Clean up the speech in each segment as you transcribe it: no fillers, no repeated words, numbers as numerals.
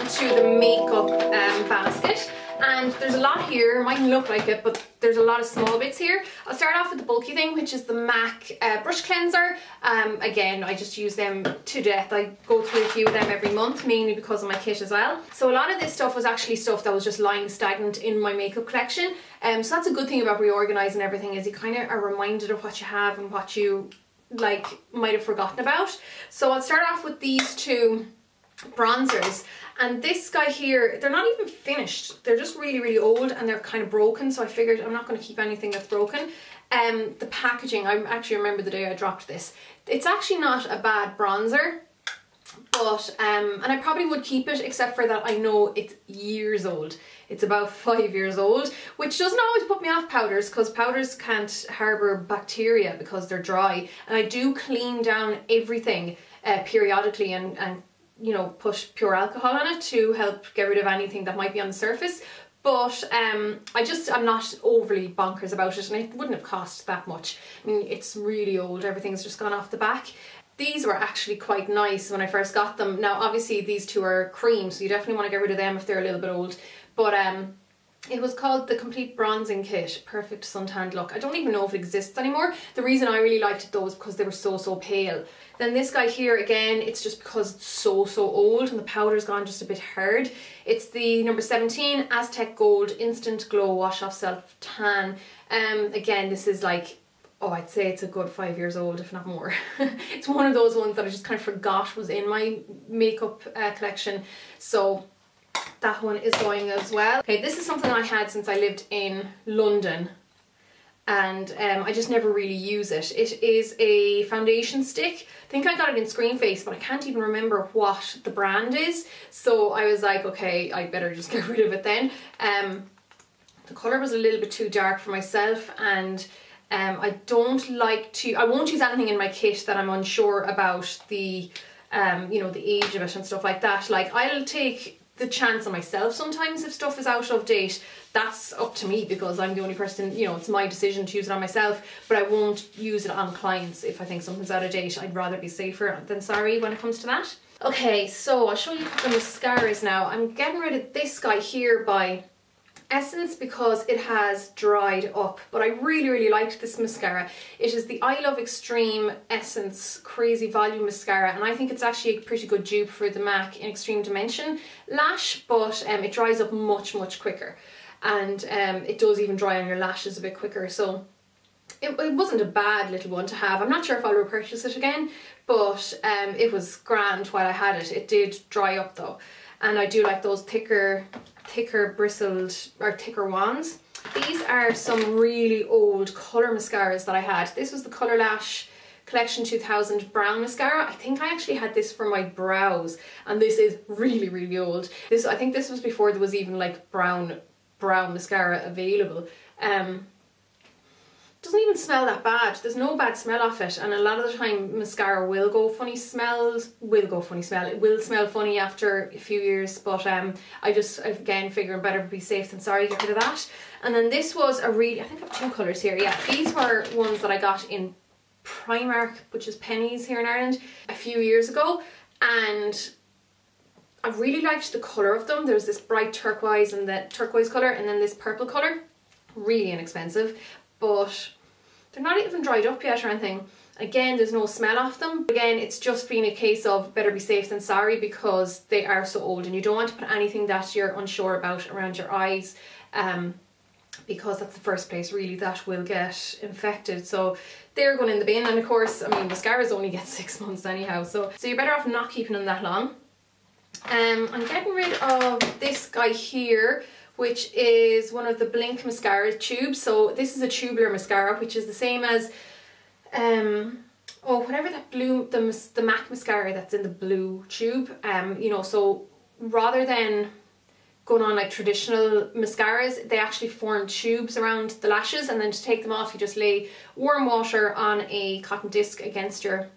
into the makeup basket. And there's a lot here, it mightn't look like it, but there's a lot of small bits here. I'll start off with the bulky thing, which is the MAC brush cleanser. Again, I just use them to death. I go through a few of them every month, mainly because of my kit as well. So a lot of this stuff was actually stuff that was just lying stagnant in my makeup collection. So that's a good thing about reorganising everything, is you kind of are reminded of what you have and what you like might have forgotten about. So I'll start off with these two bronzers. And this guy here, they're not even finished. They're just really, really old and they're kind of broken. So I figured I'm not going to keep anything that's broken. The packaging, I actually remember the day I dropped this. It's actually not a bad bronzer, but, and I probably would keep it, except for that I know it's years old. It's about 5 years old, which doesn't always put me off powders, because powders can't harbour bacteria because they're dry. And I do clean down everything periodically and you know, put pure alcohol on it to help get rid of anything that might be on the surface. But I'm not overly bonkers about it, and it wouldn't have cost that much. I mean, it's really old, everything's just gone off the back. These were actually quite nice when I first got them. Now obviously these two are cream, so you definitely want to get rid of them if they're a little bit old. But it was called the Complete Bronzing Kit, Perfect Suntanned Look. I don't even know if it exists anymore. The reason I really liked it though is because they were so pale. Then this guy here, again, it's just because it's so old and the powder's gone just a bit hard. It's the number 17 Aztec Gold Instant Glow Wash Off Self Tan. Again, this is like, oh, I'd say it's a good 5 years old, if not more. It's one of those ones that I just kind of forgot was in my makeup collection. So that one is going as well. Okay, this is something I had since I lived in London, and I just never really use it. It is a foundation stick. I think I got it in Screen Face, but I can't even remember what the brand is. So I was like, okay, I better just get rid of it then. The colour was a little bit too dark for myself, and I won't use anything in my kit that I'm unsure about the, you know, the age of it and stuff like that. Like, I'll take the chance on myself sometimes if stuff is out of date. That's up to me, because I'm the only person, you know, it's my decision to use it on myself, but I won't use it on clients if I think something's out of date. I'd rather be safer than sorry when it comes to that. Okay, so I'll show you the mascaras now. I'm getting rid of this guy here by Essence because it has dried up, but I really liked this mascara. It is the I Love Extreme Essence Crazy Volume Mascara, and I think it's actually a pretty good dupe for the MAC in Extreme Dimension Lash, but it dries up much quicker, and it does even dry on your lashes a bit quicker, so it wasn't a bad little one to have. I'm not sure if I'll repurchase it again, but it was grand while I had it. It did dry up though, and I do like those thicker bristled or thicker wands. These are some really old colour mascaras that I had. This was the Colour Lash Collection 2000 Brown Mascara. I think I actually had this for my brows, and this is really old. I think this was before there was even like brown mascara available. Doesn't even smell that bad. There's no bad smell off it, and a lot of the time mascara will go funny smell. It will smell funny after a few years, but I just, again, figuring better be safe than sorry, get rid of that. And then this was a really, I think I have two colours here. Yeah, these were ones that I got in Primark, which is Pennies here in Ireland, a few years ago, and I really liked the colour of them. There's this bright turquoise and the turquoise colour, and then this purple colour. Really inexpensive, but they're not even dried up yet or anything. Again, there's no smell off them. Again, it's just been a case of better be safe than sorry, because they are so old and you don't want to put anything that you're unsure about around your eyes, because that's the first place really that will get infected. So they're going in the bin, and of course, I mean, mascaras only get 6 months anyhow, so you're better off not keeping them that long. I'm getting rid of this guy here, which is one of the Blink mascara tubes. So this is a tubular mascara, which is the same as whatever that blue, the MAC mascara that's in the blue tube. You know, so rather than going on like traditional mascaras, they actually form tubes around the lashes, and then to take them off you just lay warm water on a cotton disc against your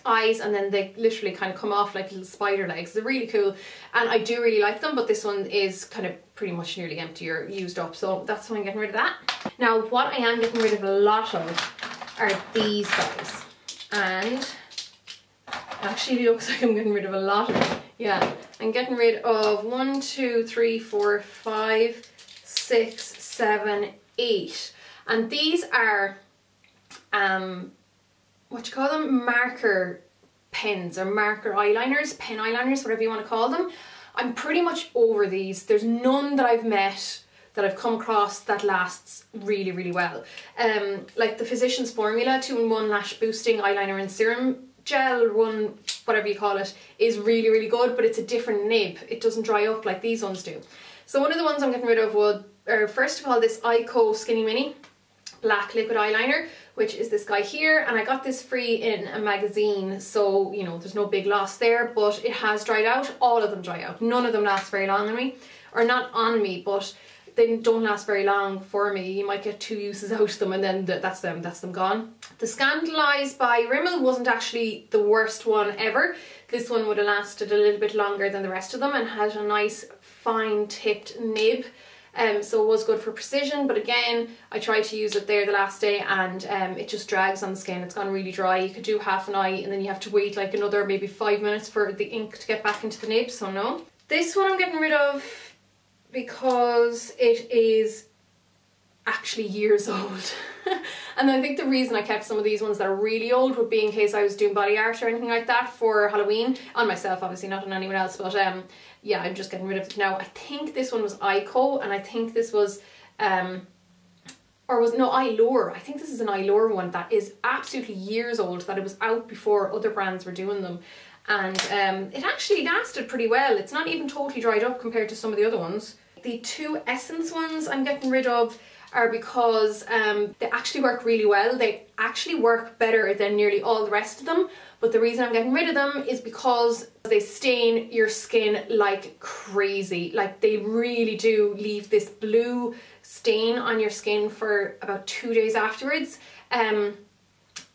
eyes, and then they literally kind of come off like little spider legs. They're really cool, and I do really like them, but this one is kind of pretty much nearly empty or used up, so that's why I'm getting rid of that. Now what I am getting rid of a lot of are these guys, and actually it looks like I'm getting rid of a lot of them. Yeah, I'm getting rid of 1, 2, 3, 4, 5, 6, 7, 8. And these are, what you call them? Marker pens or marker eyeliners, pen eyeliners, whatever you want to call them. I'm pretty much over these. There's none that I've met that I've come across that lasts really, really well. Like the Physicians Formula 2-in-1 Lash Boosting Eyeliner and Serum Gel one, whatever you call it, is really, really good, but it's a different nib. It doesn't dry up like these ones do. So one of the ones I'm getting rid of was, first of all, this IKEA Skinny Mini Black Liquid Eyeliner, which is this guy here, and I got this free in a magazine, so you know there's no big loss there, but it has dried out. All of them dry out. None of them last very long on me, or not on me, but they don't last very long for me. You might get 2 uses out of them and then that's them gone. The Scandalise by Rimmel wasn't actually the worst one ever. This one would have lasted a little bit longer than the rest of them and had a nice fine tipped nib. So it was good for precision, but again, I tried to use it there the last day and it just drags on the skin. It's gone really dry. You could do half an eye and then you have to wait like another maybe 5 minutes for the ink to get back into the nib, so no. This one I'm getting rid of because it is actually years old. And I think the reason I kept some of these ones that are really old would be in case I was doing body art or anything like that for Halloween. On myself, obviously, not on anyone else, but yeah, I'm just getting rid of it now. I think this one was IKEA, and I think this was, or was, no, Eyelure. I think this is an Eyelure one that is absolutely years old, that it was out before other brands were doing them. And it actually lasted pretty well. It's not even totally dried up compared to some of the other ones. The 2 Essence ones I'm getting rid of are because they actually work really well. They actually work better than nearly all the rest of them, but the reason I'm getting rid of them is because they stain your skin like crazy. Like they really do leave this blue stain on your skin for about 2 days afterwards.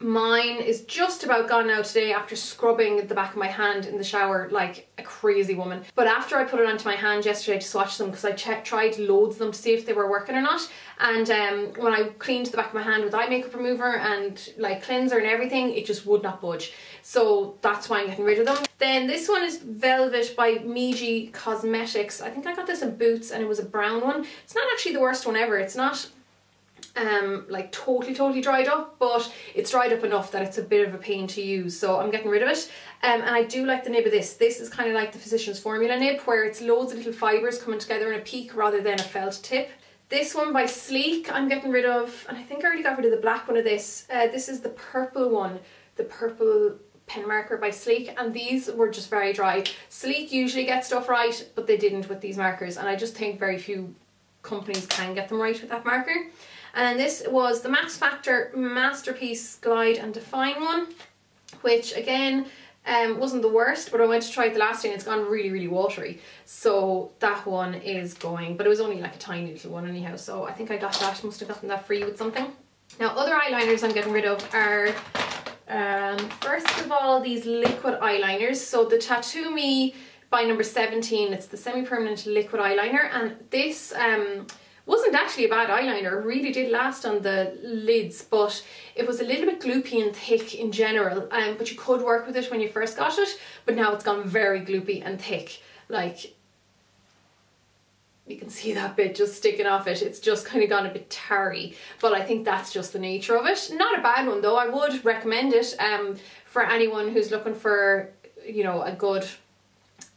Mine is just about gone now today after scrubbing the back of my hand in the shower like a crazy woman. But after I put it onto my hand yesterday to swatch them, because I tried loads of them to see if they were working or not, and when I cleaned the back of my hand with eye makeup remover and like cleanser and everything, it just would not budge. So that's why I'm getting rid of them. Then this one is Velvet by Meiji Cosmetics. I think I got this in Boots and it was a brown one. It's not actually the worst one ever. It's not like totally dried up, but it's dried up enough that it's a bit of a pain to use, so I'm getting rid of it. And I do like the nib of this. This is kind of like the Physicians Formula nib, where it's loads of little fibres coming together in a peak rather than a felt tip. This one by Sleek I'm getting rid of, and I think I already got rid of the black one of this. This is the purple one, the purple pen marker by Sleek, and these were just very dry. Sleek usually gets stuff right, but they didn't with these markers, and I just think very few companies can get them right with that marker. And this was the Max Factor Masterpiece Glide and Define one, which again wasn't the worst, but I went to try it the last day and it's gone really watery, so that one is going, but it was only like a tiny little one anyhow, so I think I got that, must have gotten that free with something. Now other eyeliners I'm getting rid of are first of all these liquid eyeliners. So the Tattoo Me by number 17, it's the semi-permanent liquid eyeliner, and this wasn't actually a bad eyeliner. It really did last on the lids, but it was a little bit gloopy and thick in general, but you could work with it when you first got it, but now it's gone very gloopy and thick. Like, you can see that bit just sticking off it. It's just kind of gone a bit tarry, but I think that's just the nature of it. Not a bad one though. I would recommend it for anyone who's looking for, you know, a good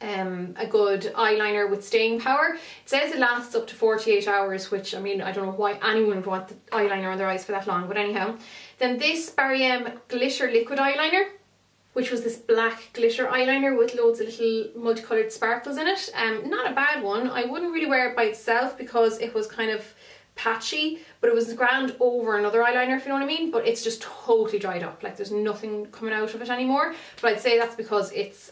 eyeliner with staying power. It says it lasts up to 48 hours, which, I mean, I don't know why anyone would want the eyeliner on their eyes for that long, but anyhow. Then this Barry M Glitter Liquid Eyeliner, which was this black glitter eyeliner with loads of little multicoloured sparkles in it. Not a bad one. I wouldn't really wear it by itself because it was kind of patchy, but it was grand over another eyeliner, if you know what I mean, but it's just totally dried up. Like, there's nothing coming out of it anymore, but I'd say that's because it's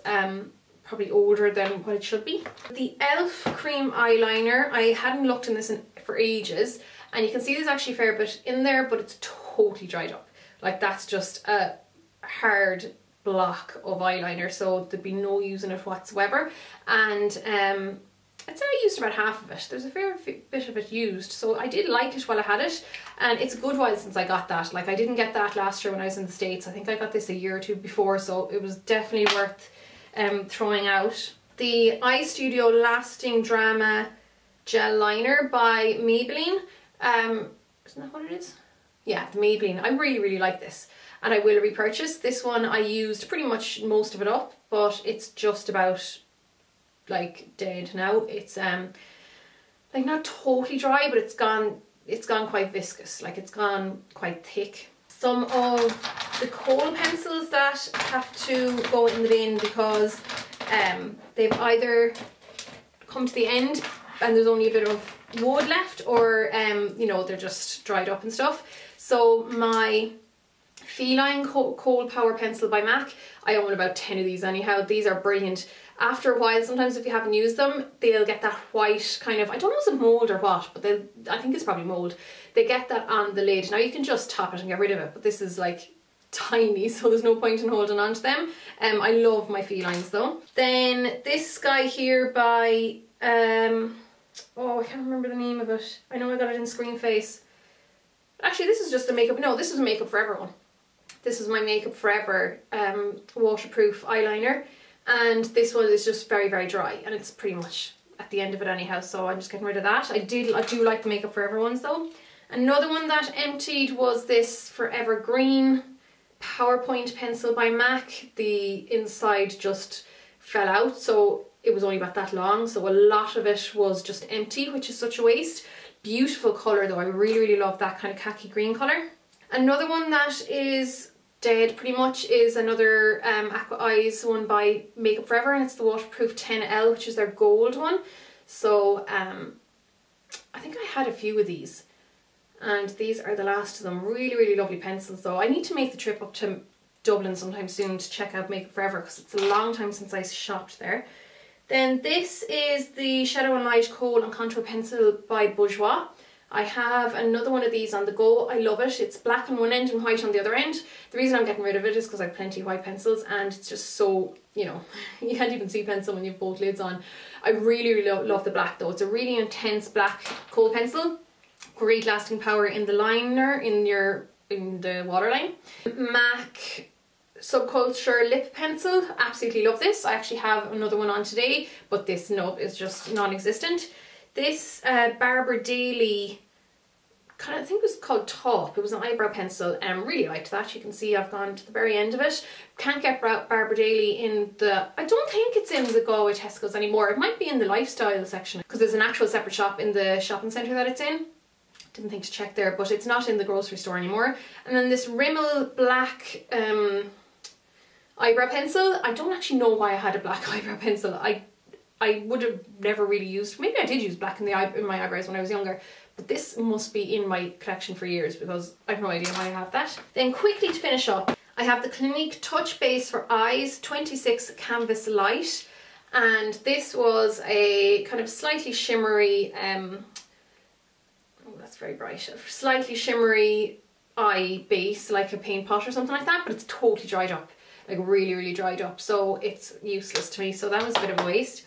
probably older than what it should be. The e.l.f. cream eyeliner, I hadn't looked in this for ages, and you can see there's actually a fair bit in there, but it's totally dried up. Like, that's just a hard block of eyeliner, so there'd be no use in it whatsoever. And I'd say I used about half of it. There's a fair bit of it used, so I did like it while I had it, and it's a good while since I got that. Like, I didn't get that last year when I was in the States. I think I got this a year or two before, so it was definitely worth throwing out. the Eye Studio Lasting Drama Gel Liner by Maybelline. Isn't that what it is? Yeah, the Maybelline. I really like this, and I will repurchase. This one I used pretty much most of it up, but it's just about like dead now. It's like not totally dry, but it's gone quite viscous, like it's gone quite thick. Some of the kohl pencils that have to go in the bin because they've either come to the end and there's only a bit of wood left, or you know, they're just dried up and stuff. So my Feline Kohl Power Pencil by MAC, I own about 10 of these anyhow. These are brilliant. After a while, sometimes if you haven't used them, they'll get that white kind of, I don't know if it's mould or what, but I think it's probably mould. They get that on the lid. Now you can just tap it and get rid of it, but this is like tiny, so there's no point in holding on to them. I love my felines though. Then this guy here by, oh, I can't remember the name of it. I know I got it in Screen Face. Actually, this is just a makeup, no, this is a Makeup Forever one. This is my Makeup Forever waterproof eyeliner, and this one is just very dry, and it's pretty much at the end of it anyhow, so I'm just getting rid of that. I do like the Makeup Forever ones though. Another one that emptied was this Forever Green PowerPoint pencil by MAC. The inside just fell out, so it was only about that long, so a lot of it was just empty, which is such a waste. Beautiful colour though, I really love that kind of khaki green colour. Another one that is dead pretty much is another Aqua Eyes one by Makeup Forever, and it's the Waterproof 10L, which is their gold one. So I think I had a few of these, and these are the last of them. Really lovely pencils though. I need to make the trip up to Dublin sometime soon to check out Makeup Forever, because it's a long time since I shopped there. Then this is the Shadow and Light Kohl and Contour Pencil by Bourjois. I have another one of these on the go. I love it. It's black on one end and white on the other end. The reason I'm getting rid of it is because I have plenty of white pencils, and it's just so, you know, you can't even see pencil when you have both lids on. I really love the black though. It's a really intense black kohl pencil. Great lasting power in the liner, in the waterline. MAC Subculture Lip Pencil. Absolutely love this. I actually have another one on today, but this nub is just non-existent. This Barbara Daly, I think it was called Top. It was an eyebrow pencil, and really liked that. You can see I've gone to the very end of it. Can't get Barbara Daly in the, I don't think it's in the Galway Tesco's anymore. It might be in the lifestyle section, because there's an actual separate shop in the shopping centre that it's in. Didn't think to check there, but it's not in the grocery store anymore. And then this Rimmel black eyebrow pencil. I don't actually know why I had a black eyebrow pencil. I would have never really used, maybe I did use black in my eyebrows when I was younger, but this must be in my collection for years because I have no idea why I have that. Then quickly to finish up, I have the Clinique Touch Base for Eyes 26 Canvas Light, and this was a kind of slightly shimmery, oh that's very bright, slightly shimmery eye base, like a paint pot or something like that, but it's totally dried up, like really dried up, so it's useless to me, so that was a bit of a waste.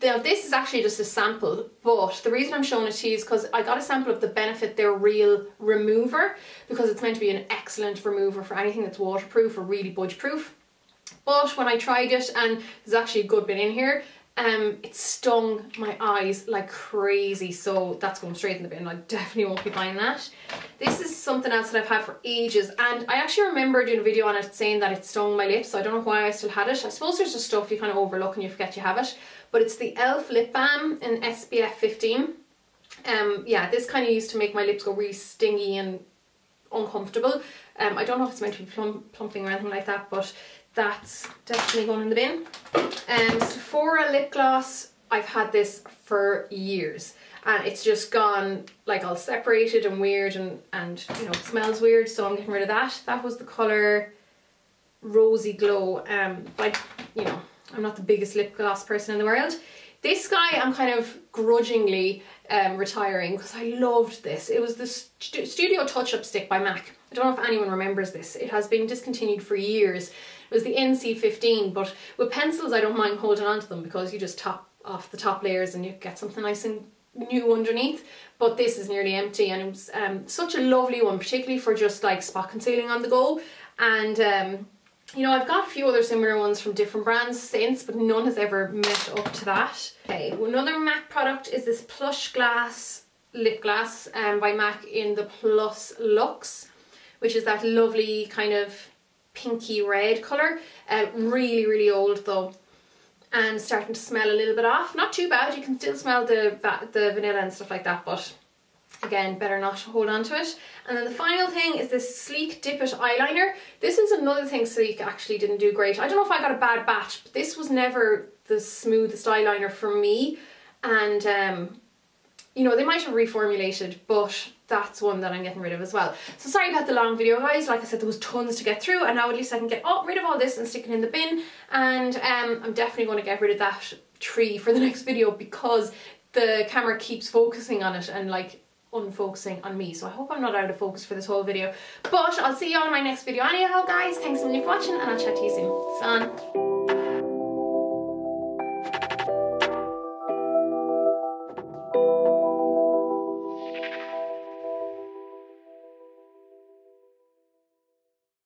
Now this is actually just a sample, but the reason I'm showing it to you is because I got a sample of the Benefit Their Real Remover, because it's meant to be an excellent remover for anything that's waterproof or really budge proof. But when I tried it, and there's actually a good bit in here, it stung my eyes like crazy, so that's going straight in the bin. I definitely won't be buying that. This is something else that I've had for ages, and I actually remember doing a video on it saying that it stung my lips, so I don't know why I still had it. I suppose there's just stuff you kind of overlook and you forget you have it, but it's the e.l.f. Lip Balm in SPF 15. Yeah, this kind of used to make my lips go really stingy and uncomfortable. I don't know if it's meant to be plumping or anything like that, but that's definitely going in the bin. Sephora lip gloss, I've had this for years, and it's just gone like all separated and weird, and you know, it smells weird, so I'm getting rid of that. That was the colour Rosy Glow. But you know, I'm not the biggest lip gloss person in the world. This guy I'm kind of grudgingly retiring because I loved this. It was the Studio Touch-Up Stick by MAC. I don't know if anyone remembers this. It has been discontinued for years. It was the NC15, but with pencils I don't mind holding on to them because you just top off the top layers and you get something nice and new underneath. But this is nearly empty, and it was such a lovely one, particularly for just like spot concealing on the go. And You know, I've got a few other similar ones from different brands since, but none has ever met up to that. Okay, another MAC product is this Plush Glass lip gloss by MAC in the Plus Luxe, which is that lovely kind of pinky red colour. Really, really old though, and starting to smell a little bit off. Not too bad, you can still smell the vanilla and stuff like that, but again, better not hold on to it. And then the final thing is this Sleek Dip It eyeliner. This is another thing Sleek actually didn't do great. I don't know if I got a bad batch, but this was never the smoothest eyeliner for me. And you know, they might have reformulated, but that's one that I'm getting rid of as well. So sorry about the long video, guys. Like I said, there was tons to get through, and now at least I can get rid of all this and stick it in the bin. And I'm definitely going to get rid of that tree for the next video, because the camera keeps focusing on it and like unfocusing on me. So I hope I'm not out of focus for this whole video. But I'll see you all in my next video anyhow, guys. Thanks so much for watching, and I'll chat to you soon. Son.